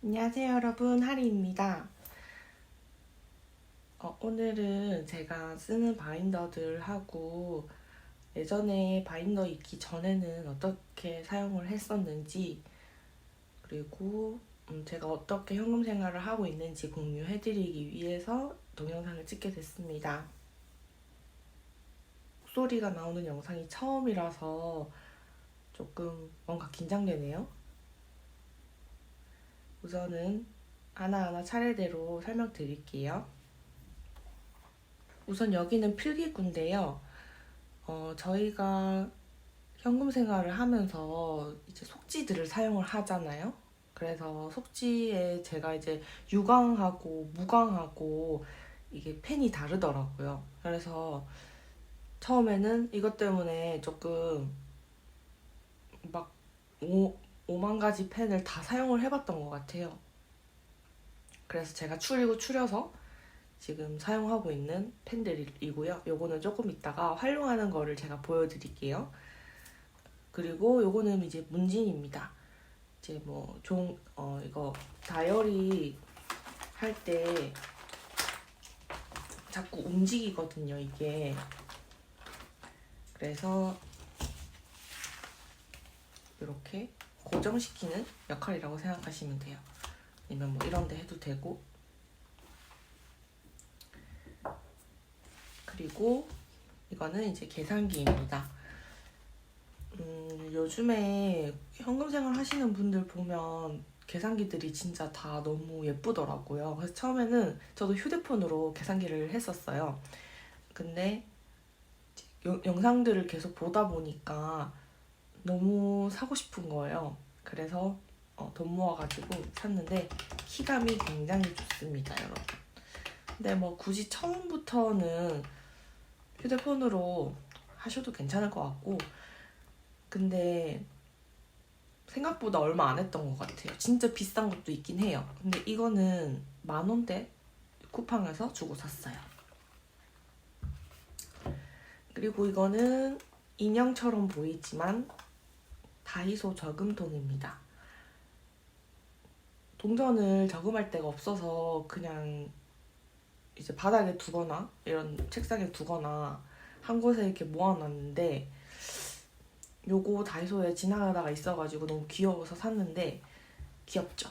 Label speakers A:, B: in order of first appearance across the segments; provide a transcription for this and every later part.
A: 안녕하세요 여러분, 하리입니다. 오늘은 제가 쓰는 바인더들하고 예전에 바인더 있기 전에는 어떻게 사용을 했었는지, 그리고 제가 어떻게 현금 생활을 하고 있는지 공유해드리기 위해서 동영상을 찍게 됐습니다. 목소리가 나오는 영상이 처음이라서 조금 뭔가 긴장되네요. 우선은 하나하나 차례대로 설명드릴게요. 우선 여기는 필기구인데요. 저희가 현금 생활을 하면서 이제 속지들을 사용을 하잖아요. 그래서 속지에 제가 이제 유광하고 무광하고 이게 펜이 다르더라고요. 그래서 처음에는 이것 때문에 조금 막 5만 가지 펜을 다 사용을 해봤던 것 같아요. 그래서 제가 추려서 지금 사용하고 있는 펜들이고요. 요거는 조금 이따가 활용하는 거를 제가 보여드릴게요. 그리고 요거는 이제 문진입니다. 이제 뭐 이거 다이어리 할 때 자꾸 움직이거든요, 이게. 그래서 이렇게 고정시키는 역할이라고 생각하시면 돼요. 아니면 뭐 이런 데 해도 되고. 그리고 이거는 이제 계산기입니다. 요즘에 현금 생활 하시는 분들 보면 계산기들이 진짜 다 너무 예쁘더라고요. 그래서 처음에는 저도 휴대폰으로 계산기를 했었어요. 근데 영상들을 계속 보다 보니까 너무 사고 싶은 거예요. 그래서 돈 모아가지고 샀는데 키감이 굉장히 좋습니다, 여러분. 근데 뭐 굳이 처음부터는 휴대폰으로 하셔도 괜찮을 것 같고, 근데 생각보다 얼마 안 했던 것 같아요. 진짜 비싼 것도 있긴 해요. 근데 이거는 10,000원대 쿠팡에서 주고 샀어요. 그리고 이거는 인형처럼 보이지만 다이소 저금통입니다. 동전을 저금할 데가 없어서 그냥 이제 바닥에 두거나 이런 책상에 두거나 한 곳에 이렇게 모아놨는데, 요거 다이소에 지나가다가 있어가지고 너무 귀여워서 샀는데 귀엽죠?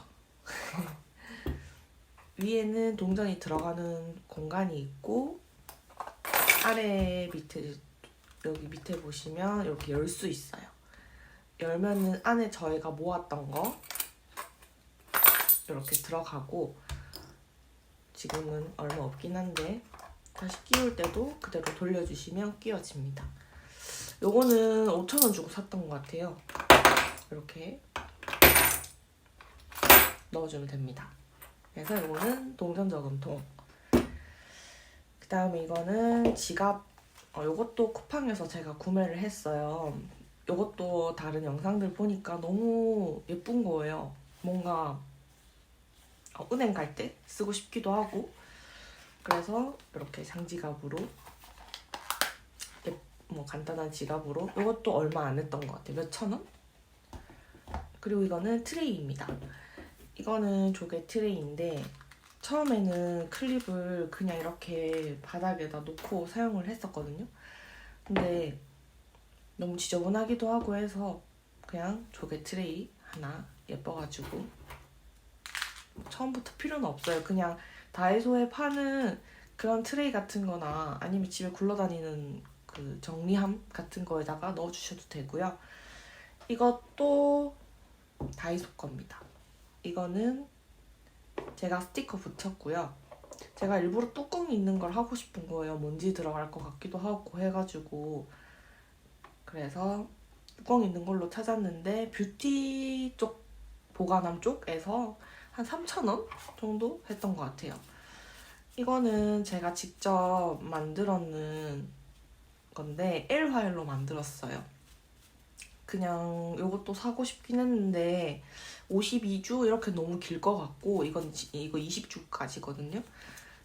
A: 위에는 동전이 들어가는 공간이 있고, 아래 밑에 여기 밑에 보시면 이렇게 열 수 있어요. 열면은 안에 저희가 모았던 거 이렇게 들어가고, 지금은 얼마 없긴 한데 다시 끼울 때도 그대로 돌려주시면 끼워집니다. 요거는 5,000원 주고 샀던 것 같아요. 이렇게 넣어주면 됩니다. 그래서 요거는 동전 저금통. 그 다음에 이거는 지갑. 요것도 쿠팡에서 제가 구매를 했어요. 요것도 다른 영상들 보니까 너무 예쁜 거예요. 뭔가 은행 갈 때 쓰고 싶기도 하고. 그래서 이렇게 장지갑으로, 뭐 간단한 지갑으로. 요것도 얼마 안 했던 것 같아요. 몇천 원? 그리고 이거는 트레이입니다. 이거는 조개 트레이인데 처음에는 클립을 그냥 이렇게 바닥에다 놓고 사용을 했었거든요. 근데 너무 지저분하기도 하고 해서 그냥 조개 트레이 하나 예뻐가지고, 처음부터 필요는 없어요. 그냥 다이소에 파는 그런 트레이 같은 거나 아니면 집에 굴러다니는 그 정리함 같은 거에다가 넣어주셔도 되고요. 이것도 다이소 겁니다. 이거는 제가 스티커 붙였고요. 제가 일부러 뚜껑 있는 걸 하고 싶은 거예요. 먼지 들어갈 것 같기도 하고 해가지고. 그래서 뚜껑 있는 걸로 찾았는데 뷰티 쪽, 보관함 쪽에서 한 3,000원 정도 했던 것 같아요. 이거는 제가 직접 만들었는 건데 L화일로 만들었어요. 그냥 요것도 사고 싶긴 했는데 52주 이렇게 너무 길 것 같고, 이거 20주까지거든요.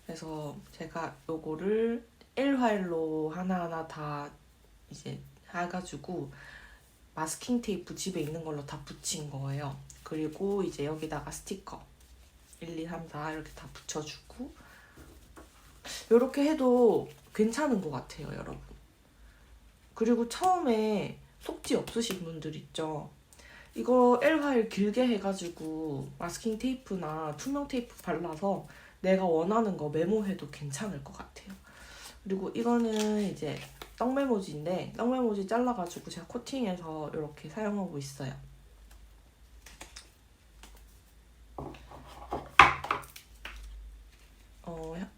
A: 그래서 제가 요거를 L화일로 하나하나 다 이제 해가지고 마스킹 테이프 집에 있는 걸로 다 붙인 거예요. 그리고 이제 여기다가 스티커 1, 2, 3, 4 이렇게 다 붙여주고 이렇게 해도 괜찮은 것 같아요, 여러분. 그리고 처음에 속지 없으신 분들 있죠. 이거 L화일 길게 해가지고 마스킹 테이프나 투명 테이프 발라서 내가 원하는 거 메모해도 괜찮을 것 같아요. 그리고 이거는 이제 떡메모지인데 떡메모지 잘라가지고 제가 코팅해서 이렇게 사용하고 있어요.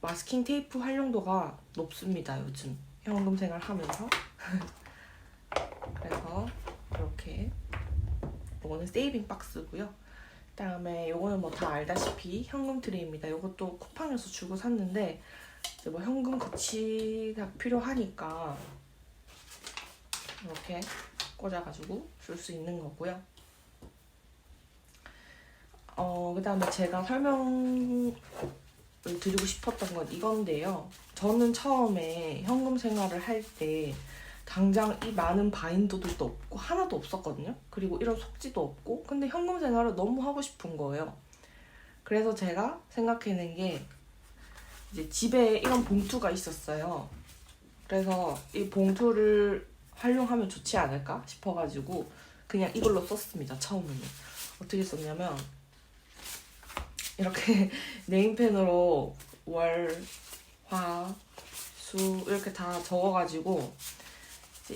A: 마스킹 테이프 활용도가 높습니다, 요즘 현금 생활 하면서. 그래서 이렇게 이거는 세이빙 박스고요. 그다음에 이거는 뭐 다 알다시피 현금 트레이입니다. 이것도 쿠팡에서 주고 샀는데 이제 뭐 현금 거치가 필요하니까 이렇게 꽂아가지고 줄 수 있는 거고요. 그다음에 제가 설명을 드리고 싶었던 건 이건데요. 저는 처음에 현금 생활을 할 때 당장 이 많은 바인더들도 없고 하나도 없었거든요. 그리고 이런 속지도 없고 근데 현금 생활을 너무 하고 싶은 거예요. 그래서 제가 생각해낸 게 이제 집에 이런 봉투가 있었어요. 그래서 이 봉투를 활용하면 좋지 않을까 싶어가지고 그냥 이걸로 썼습니다. 처음에는 어떻게 썼냐면 이렇게 네임펜으로 월, 화, 수 이렇게 다 적어가지고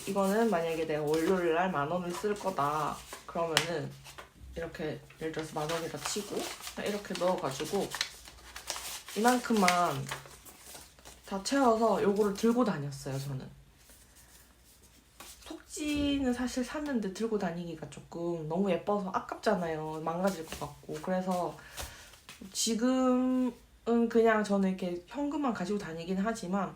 A: 이거는 만약에 내가 월요일날 10,000원을 쓸 거다 그러면은 이렇게 예를 들어서 10,000원이라 치고 이렇게 넣어가지고 이만큼만 다 채워서 요거를 들고 다녔어요. 저는 속지는 사실 샀는데 들고 다니기가 조금 너무 예뻐서 아깝잖아요. 망가질 것 같고. 그래서 지금은 그냥 저는 이렇게 현금만 가지고 다니긴 하지만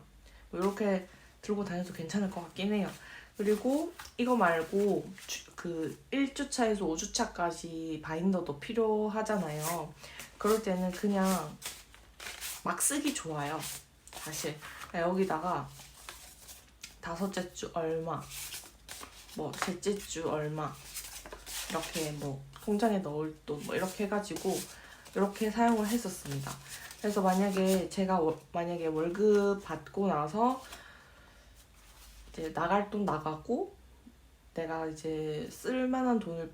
A: 뭐 이렇게 들고 다녀도 괜찮을 것 같긴 해요. 그리고 이거 말고 그 1주차에서 5주차까지 바인더도 필요하잖아요. 그럴 때는 그냥 막 쓰기 좋아요. 사실 여기다가 5째 주 얼마, 뭐 셋째 주 얼마 이렇게 뭐 통장에 넣을 돈 뭐 이렇게 해가지고 이렇게 사용을 했었습니다. 그래서 만약에 제가 만약에 월급 받고 나서 이제 나갈 돈 나가고 내가 이제 쓸만한 돈을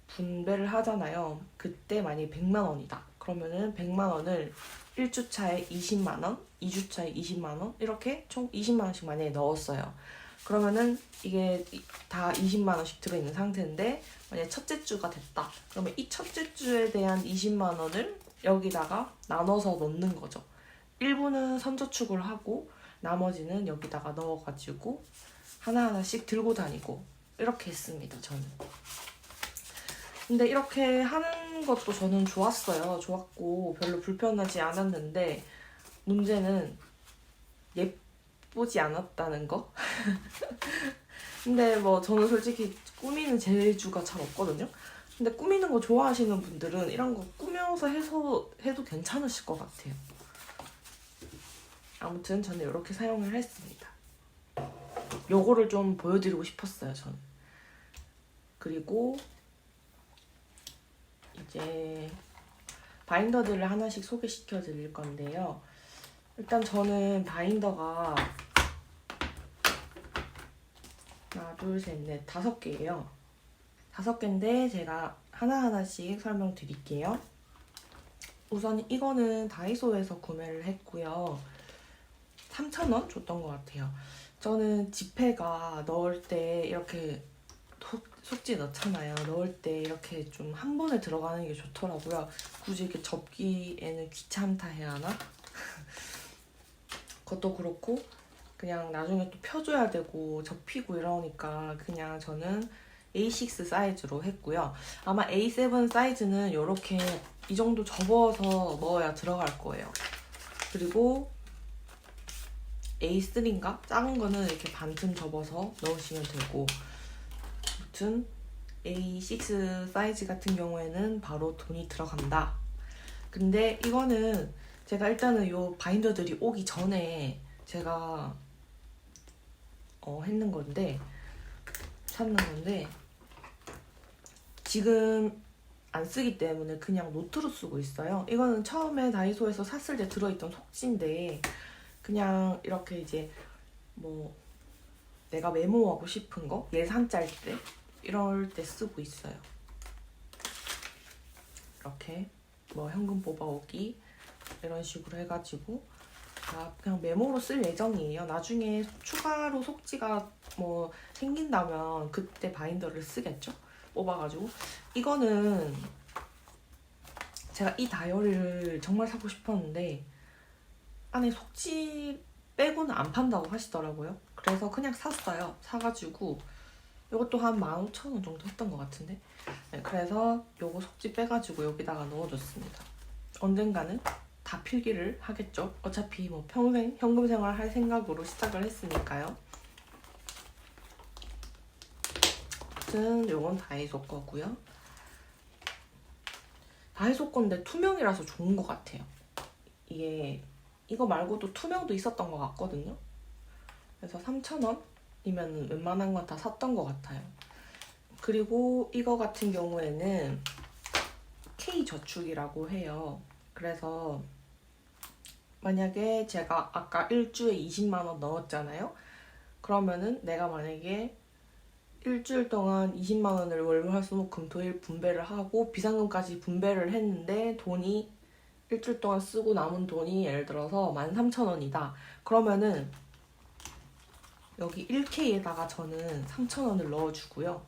A: 분배를 하잖아요. 그때 만약에 100만 원이다. 그러면은 100만 원을 1주차에 20만 원, 2주차에 20만 원 이렇게 총 20만 원씩 만약에 넣었어요. 그러면은 이게 다 20만 원씩 들어있는 상태인데 만약에 첫째 주가 됐다. 그러면 이 첫째 주에 대한 20만 원을 여기다가 나눠서 넣는 거죠. 일부는 선저축을 하고 나머지는 여기다가 넣어가지고 하나하나씩 들고 다니고 이렇게 했습니다. 저는. 근데 이렇게 하는 것도 저는 좋았어요. 좋았고 별로 불편하지 않았는데 문제는 예쁘지 않았다는 거? 근데 뭐 저는 솔직히 꾸미는 재주가 잘 없거든요. 근데 꾸미는 거 좋아하시는 분들은 이런 거 꾸며서 해도 괜찮으실 것 같아요. 아무튼 저는 이렇게 사용을 했습니다. 요거를 좀 보여드리고 싶었어요, 저는. 그리고 이제 바인더들을 하나씩 소개시켜 드릴 건데요. 일단 저는 바인더가 하나, 둘, 셋, 넷, 5개예요. 5개인데 제가 하나하나씩 설명드릴게요. 우선 이거는 다이소에서 구매를 했고요. 3,000원 줬던 것 같아요. 저는 지폐가 넣을 때 이렇게 속지 넣잖아요. 넣을 때 이렇게 좀 한 번에 들어가는 게 좋더라고요. 굳이 이렇게 접기에는 귀찮다 해야 하나? 그것도 그렇고 그냥 나중에 또 펴줘야 되고 접히고 이러니까 그냥 저는 A6 사이즈로 했고요. 아마 A7 사이즈는 이렇게 이 정도 접어서 넣어야 들어갈 거예요. 그리고 A3인가? 작은 거는 이렇게 반쯤 접어서 넣으시면 되고 아무튼 A6 사이즈 같은 경우에는 바로 돈이 들어간다. 근데 이거는 제가 일단은 요 바인더들이 오기 전에 제가 샀는 건데 지금 안 쓰기 때문에 그냥 노트로 쓰고 있어요. 이거는 처음에 다이소에서 샀을 때 들어있던 속지인데 그냥 이렇게 이제 뭐 내가 메모하고 싶은 거 예산 짤 때 이럴 때 쓰고 있어요. 이렇게 뭐 현금 뽑아오기 이런 식으로 해가지고 그냥 메모로 쓸 예정이에요. 나중에 추가로 속지가 뭐 생긴다면 그때 바인더를 쓰겠죠? 뽑아가지고 이거는 제가 이 다이어리를 정말 사고 싶었는데 안에 속지 빼고는 안 판다고 하시더라고요. 그래서 그냥 샀어요. 사가지고 이것도 한 15,000원 정도 했던 것 같은데 네, 그래서 요거 속지 빼가지고 여기다가 넣어줬습니다. 언젠가는 다 필기를 하겠죠. 어차피 뭐 평생 현금 생활 할 생각으로 시작을 했으니까요. 아무튼 요건 다이소 거고요. 다이소 건데 투명이라서 좋은 것 같아요. 이거 말고도 투명도 있었던 것 같거든요. 그래서 3,000원이면 웬만한 건 다 샀던 것 같아요. 그리고 이거 같은 경우에는 K저축이라고 해요. 그래서 만약에 제가 아까 일주에 20만 원 넣었잖아요. 그러면은 내가 만약에 일주일 동안 20만 원을 월화수목금토일 분배를 하고 비상금까지 분배를 했는데 돈이 일주일 동안 쓰고 남은 돈이 예를 들어서 13,000원이다. 그러면은 여기 1K에다가 저는 3,000원을 넣어주고요.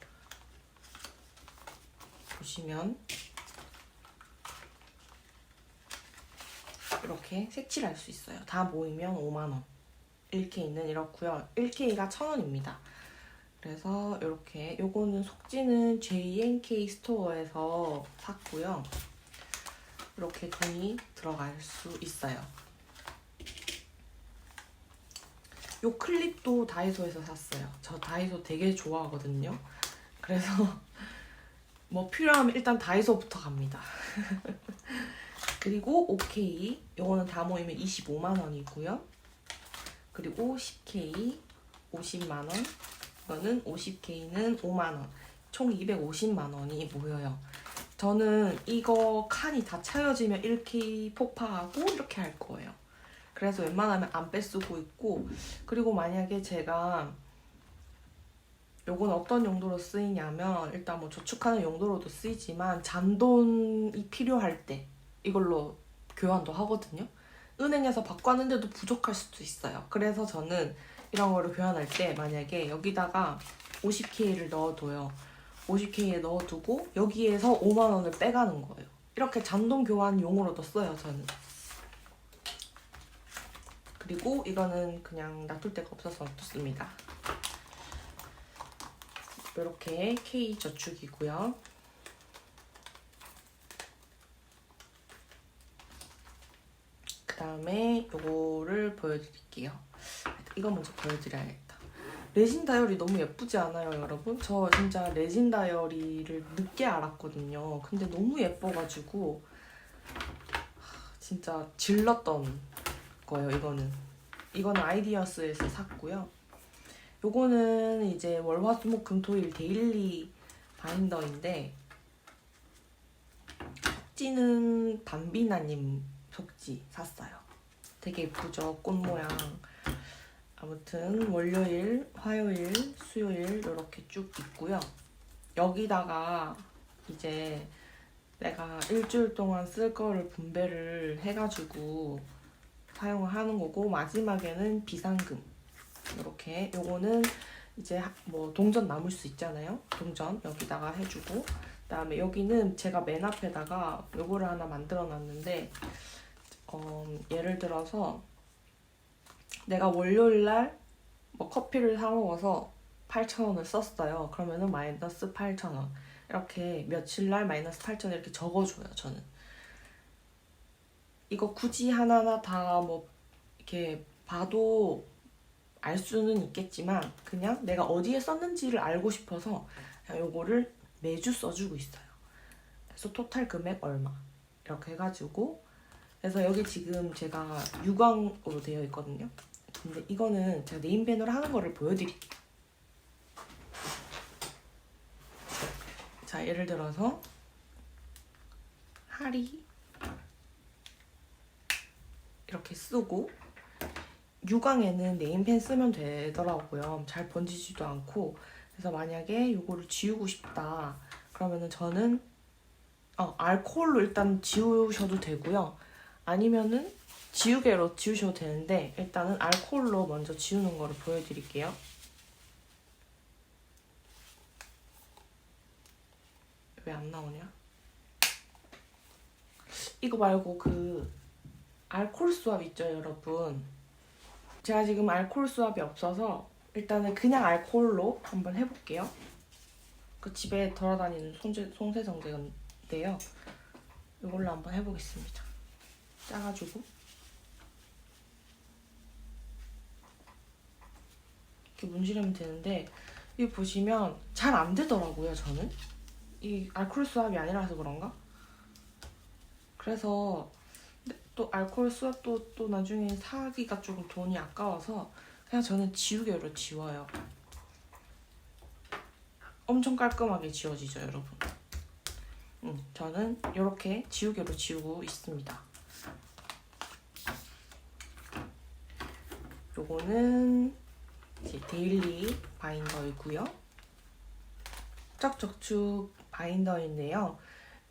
A: 보시면 이렇게 색칠할 수 있어요. 다 모이면 5만원. 1K는 이렇고요. 1K가 1,000원입니다. 그래서 이렇게 요거는 속지는 JNK 스토어에서 샀고요. 이렇게 돈이 들어갈 수 있어요. 요 클립도 다이소에서 샀어요. 저 다이소 되게 좋아하거든요. 그래서 뭐 필요하면 일단 다이소부터 갑니다. 그리고 OK 요거는 다 모이면 25만 원이고요. 그리고 10K 50만 원, 이거는 50K는 5만 원, 총 250만 원이 모여요. 저는 이거 칸이 다 차여지면 1K 폭파하고 이렇게 할 거예요. 그래서 웬만하면 안 빼쓰고 있고, 그리고 만약에 제가 요건 어떤 용도로 쓰이냐면 일단 뭐 저축하는 용도로도 쓰이지만 잔돈이 필요할 때 이걸로 교환도 하거든요. 은행에서 바꿨는데도 부족할 수도 있어요. 그래서 저는 이런 거를 교환할 때 만약에 여기다가 50K를 넣어둬요. 50K에 넣어두고 여기에서 5만 원을 빼가는 거예요. 이렇게 잔돈 교환 용으로도 써요, 저는. 그리고 이거는 그냥 놔둘 데가 없어서 놔뒀습니다. 이렇게 K저축이고요. 그 다음에 요거를 보여드릴게요. 이거 먼저 보여드려야겠다. 레진 다이어리 너무 예쁘지 않아요, 여러분? 저 진짜 레진 다이어리를 늦게 알았거든요. 근데 너무 예뻐가지고 진짜 질렀던 거예요, 이거는. 이거는 아이디어스에서 샀고요. 요거는 이제 월화수목금토일 데일리 바인더인데 속지는 담비나님 속지 샀어요. 되게 예쁘죠? 꽃 모양. 아무튼 월요일, 화요일, 수요일 이렇게 쭉 있고요. 여기다가 이제 내가 일주일 동안 쓸 거를 분배를 해가지고 사용을 하는 거고, 마지막에는 비상금. 이렇게 요거는 이제 뭐 동전 남을 수 있잖아요. 동전 여기다가 해주고, 그다음에 여기는 제가 맨 앞에다가 요거를 하나 만들어 놨는데 예를 들어서 내가 월요일날 뭐 커피를 사 먹어서 8,000원을 썼어요. 그러면은 마이너스 8,000원. 이렇게 며칠날 마이너스 8,000원 이렇게 적어줘요, 저는. 이거 굳이 하나하나 다 뭐 이렇게 봐도 알 수는 있겠지만 그냥 내가 어디에 썼는지를 알고 싶어서 그냥 요거를 매주 써주고 있어요. 그래서 토탈 금액 얼마 이렇게 해가지고, 그래서 여기 지금 제가 유광으로 되어 있거든요. 근데 이거는 제가 네임펜으로 하는 거를 보여드릴게요. 자, 예를 들어서 하리 이렇게 쓰고, 유광에는 네임펜 쓰면 되더라고요. 잘 번지지도 않고. 그래서 만약에 이거를 지우고 싶다 그러면은 저는 알코올로 일단 지우셔도 되고요. 아니면은 지우개로 지우셔도 되는데, 일단은 알코올로 먼저 지우는 거를 보여드릴게요. 왜 안 나오냐? 이거 말고 그 알코올 수압 있죠, 여러분? 제가 지금 알코올 수압이 없어서 일단은 그냥 알코올로 한번 해볼게요. 그 집에 돌아다니는 손세정제인데요. 이걸로 한번 해보겠습니다. 짜가지고 이렇게 문지르면 되는데, 이거 보시면 잘 안 되더라고요. 저는 이 알코올 수압이 아니라서 그런가? 그래서 또 알코올 수압도 또 나중에 사기가 조금 돈이 아까워서 그냥 저는 지우개로 지워요. 엄청 깔끔하게 지워지죠, 여러분? 저는 이렇게 지우개로 지우고 있습니다. 요거는 이제 데일리 바인더이고요. 짝적축 바인더인데요.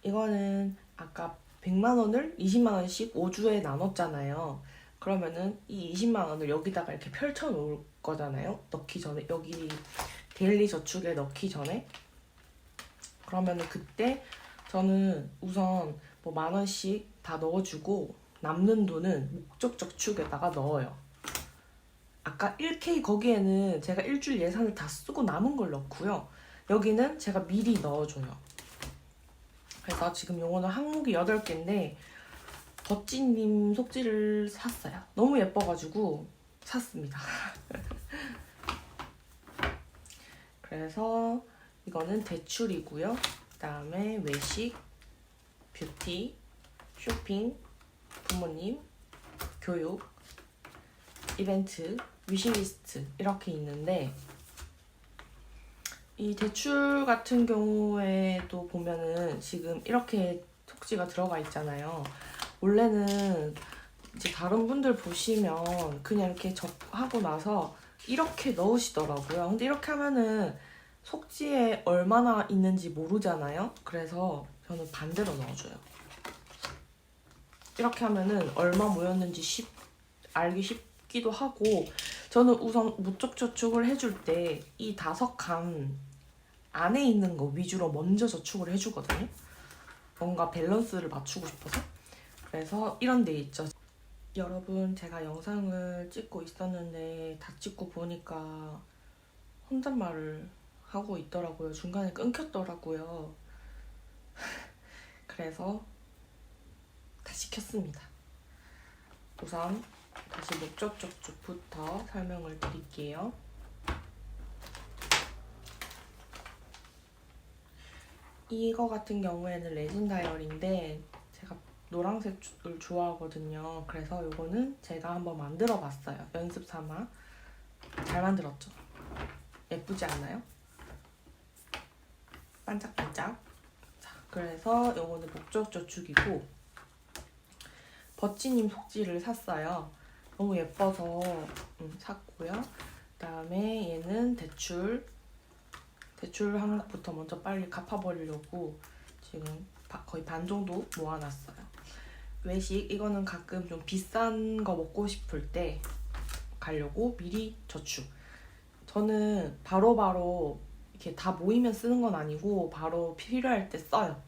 A: 이거는 아까 100만 원을 20만 원씩 5주에 나눴잖아요. 그러면은 이 20만 원을 여기다가 이렇게 펼쳐 놓을 거잖아요. 넣기 전에, 여기 데일리 저축에 넣기 전에. 그러면은 그때 저는 우선 뭐 10,000원씩 다 넣어주고 남는 돈은 목적 저축에다가 넣어요. 아까 1K 거기에는 제가 일주일 예산을 다 쓰고 남은 걸 넣고요. 여기는 제가 미리 넣어줘요. 그래서 지금 요거는 항목이 8개인데 버찌님 속지를 샀어요. 너무 예뻐가지고 샀습니다. 그래서 이거는 대출이고요. 그 다음에 외식, 뷰티, 쇼핑, 부모님, 교육, 이벤트, 위시리스트 이렇게 있는데, 이 대출 같은 경우에도 보면은 지금 이렇게 속지가 들어가 있잖아요. 원래는 이제 다른 분들 보시면 그냥 이렇게 접하고 나서 이렇게 넣으시더라고요. 근데 이렇게 하면은 속지에 얼마나 있는지 모르잖아요. 그래서 저는 반대로 넣어줘요. 이렇게 하면은 얼마 모였는지 알기 쉽기도 하고, 저는 우선 목적 저축을 해줄 때 이 5칸 안에 있는 거 위주로 먼저 저축을 해주거든요. 뭔가 밸런스를 맞추고 싶어서. 그래서 이런 데 있죠. 여러분, 제가 영상을 찍고 있었는데 다 찍고 보니까 혼잣말을 하고 있더라고요. 중간에 끊겼더라고요. 그래서 다시 켰습니다. 우선 다시 목적 저축부터 설명을 드릴게요. 이거 같은 경우에는 레진 다이어리인데 제가 노란색을 좋아하거든요. 그래서 이거는 제가 한번 만들어 봤어요. 연습 삼아. 잘 만들었죠? 예쁘지 않나요? 반짝반짝. 자, 그래서 이거는 목적 저축이고, 버찌님 속지를 샀어요. 너무 예뻐서 샀고요. 그 다음에 얘는 대출 항목부터 먼저 빨리 갚아버리려고 지금 거의 반 정도 모아놨어요. 외식, 이거는 가끔 좀 비싼 거 먹고 싶을 때 가려고 미리 저축. 저는 바로바로 이렇게 다 모이면 쓰는 건 아니고 바로 필요할 때 써요.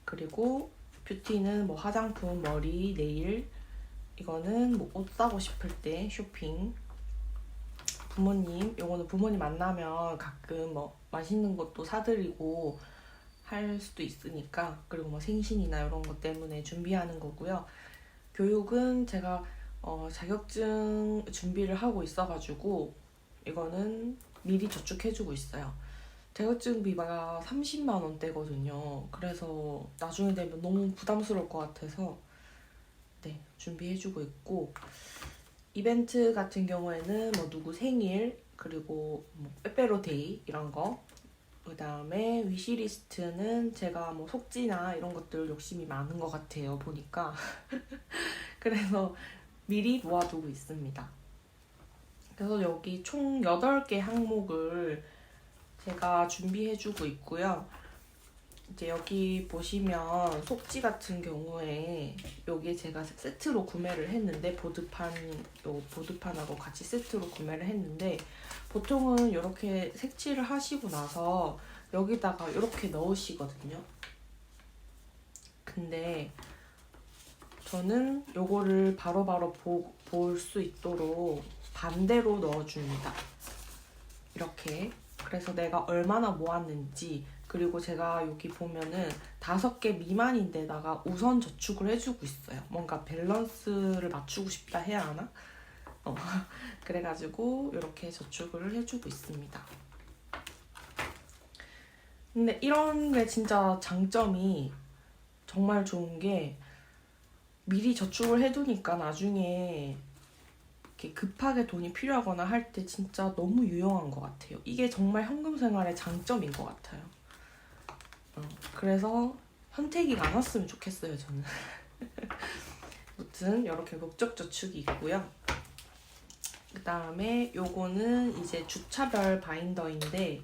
A: 그리고 뷰티는 뭐 화장품, 머리, 네일, 이거는 뭐 옷 사고 싶을 때 쇼핑. 부모님, 요거는 부모님 만나면 가끔 뭐 맛있는 것도 사드리고 할 수도 있으니까. 그리고 뭐 생신이나 이런 것 때문에 준비하는 거고요. 교육은 제가 자격증 준비를 하고 있어가지고 이거는 미리 저축해주고 있어요. 자격증비가 30만 원대거든요. 그래서 나중에 되면 너무 부담스러울 것 같아서 네, 준비해주고 있고, 이벤트 같은 경우에는 뭐 누구 생일, 그리고 뭐 빼빼로데이 이런 거 그 다음에 위시리스트는 제가 뭐 속지나 이런 것들 욕심이 많은 것 같아요, 보니까. 그래서 미리 모아두고 있습니다. 그래서 여기 총 8개 항목을 제가 준비해주고 있고요. 이제 여기 보시면 속지 같은 경우에 여기 제가 세트로 구매를 했는데 보드판하고 같이 세트로 구매를 했는데 보통은 이렇게 색칠을 하시고 나서 여기다가 이렇게 넣으시거든요. 근데 저는 요거를 바로바로 볼 수 있도록 반대로 넣어줍니다. 이렇게. 그래서 내가 얼마나 모았는지, 그리고 제가 여기 보면은 5개 미만인데다가 우선 저축을 해주고 있어요. 뭔가 밸런스를 맞추고 싶다 해야 하나? 그래가지고 이렇게 저축을 해주고 있습니다. 근데 이런 게 진짜 장점이 정말 좋은 게 미리 저축을 해두니까 나중에 이렇게 급하게 돈이 필요하거나 할 때 진짜 너무 유용한 것 같아요. 이게 정말 현금 생활의 장점인 것 같아요. 그래서 현태기가 안 왔으면 좋겠어요, 저는. 아무튼 이렇게 목적 저축이 있고요. 그 다음에 요거는 이제 주차별 바인더인데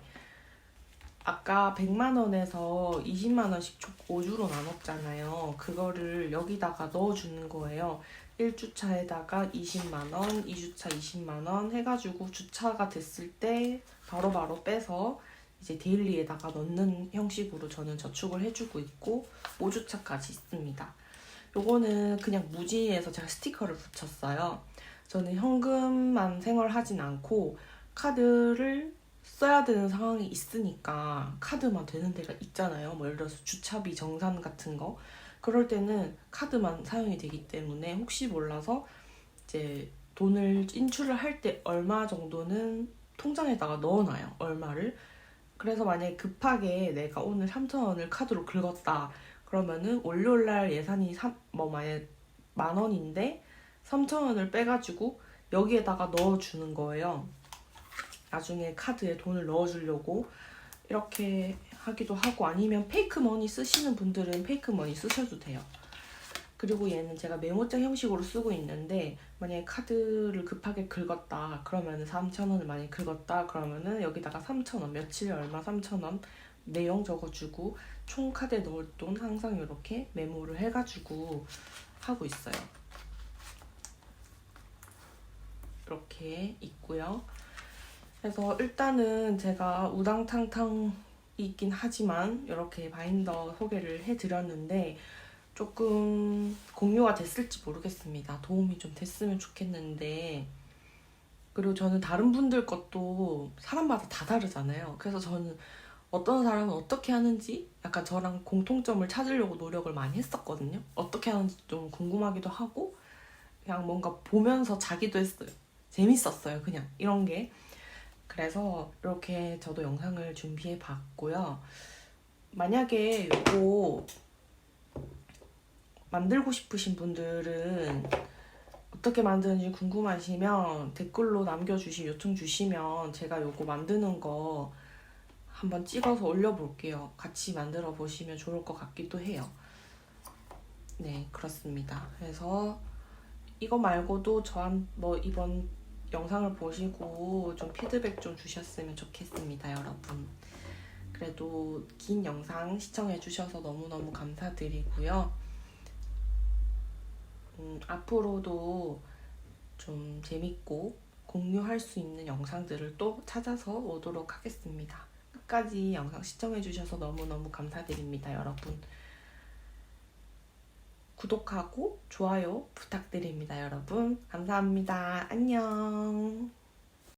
A: 아까 100만 원에서 20만 원씩 5주로 나눴잖아요. 그거를 여기다가 넣어주는 거예요. 1주차에다가 20만 원, 2주차 20만 원 해가지고 주차가 됐을 때 바로바로 빼서 이제 데일리에다가 넣는 형식으로 저는 저축을 해주고 있고 5주차까지 있습니다. 요거는 그냥 무지에서 제가 스티커를 붙였어요. 저는 현금만 생활하진 않고 카드를 써야 되는 상황이 있으니까 카드만 되는 데가 있잖아요. 뭐 예를 들어서 주차비 정산 같은 거. 그럴 때는 카드만 사용이 되기 때문에 혹시 몰라서 이제 돈을 인출을 할 때 얼마 정도는 통장에다가 넣어놔요. 얼마를. 그래서 만약에 급하게 내가 오늘 3,000원을 카드로 긁었다. 그러면은 월요일날 예산이 만약에 10,000원인데 3,000원을 빼가지고 여기에다가 넣어주는 거예요. 나중에 카드에 돈을 넣어주려고 이렇게 하기도 하고, 아니면 페이크머니 쓰시는 분들은 페이크머니 쓰셔도 돼요. 그리고 얘는 제가 메모장 형식으로 쓰고 있는데 만약에 카드를 급하게 긁었다 그러면은 3,000원을 많이 긁었다 그러면은 여기다가 3,000원, 며칠에 얼마 3,000원 내용 적어주고 총 카드에 넣을 돈 항상 이렇게 메모를 해가지고 하고 있어요. 이렇게 있고요. 그래서 일단은 제가 우당탕탕이긴 하지만 이렇게 바인더 소개를 해드렸는데 조금 공유가 됐을지 모르겠습니다. 도움이 좀 됐으면 좋겠는데, 그리고 저는 다른 분들 것도 사람마다 다 다르잖아요. 그래서 저는 어떤 사람은 어떻게 하는지 약간 저랑 공통점을 찾으려고 노력을 많이 했었거든요. 어떻게 하는지 좀 궁금하기도 하고 그냥 뭔가 보면서 자기도 했어요. 재밌었어요, 그냥 이런 게. 그래서 이렇게 저도 영상을 준비해 봤고요. 만약에 이거 만들고 싶으신 분들은 어떻게 만드는지 궁금하시면 댓글로 요청 주시면 제가 이거 만드는 거 한번 찍어서 올려볼게요. 같이 만들어 보시면 좋을 것 같기도 해요. 네, 그렇습니다. 그래서 이거 말고도 이번 영상을 보시고 좀 피드백 좀 주셨으면 좋겠습니다, 여러분. 그래도 긴 영상 시청해주셔서 너무너무 감사드리고요. 앞으로도 좀 재밌고 공유할 수 있는 영상들을 또 찾아서 오도록 하겠습니다. 끝까지 영상 시청해주셔서 너무너무 감사드립니다, 여러분. 구독하고 좋아요 부탁드립니다, 여러분. 감사합니다. 안녕.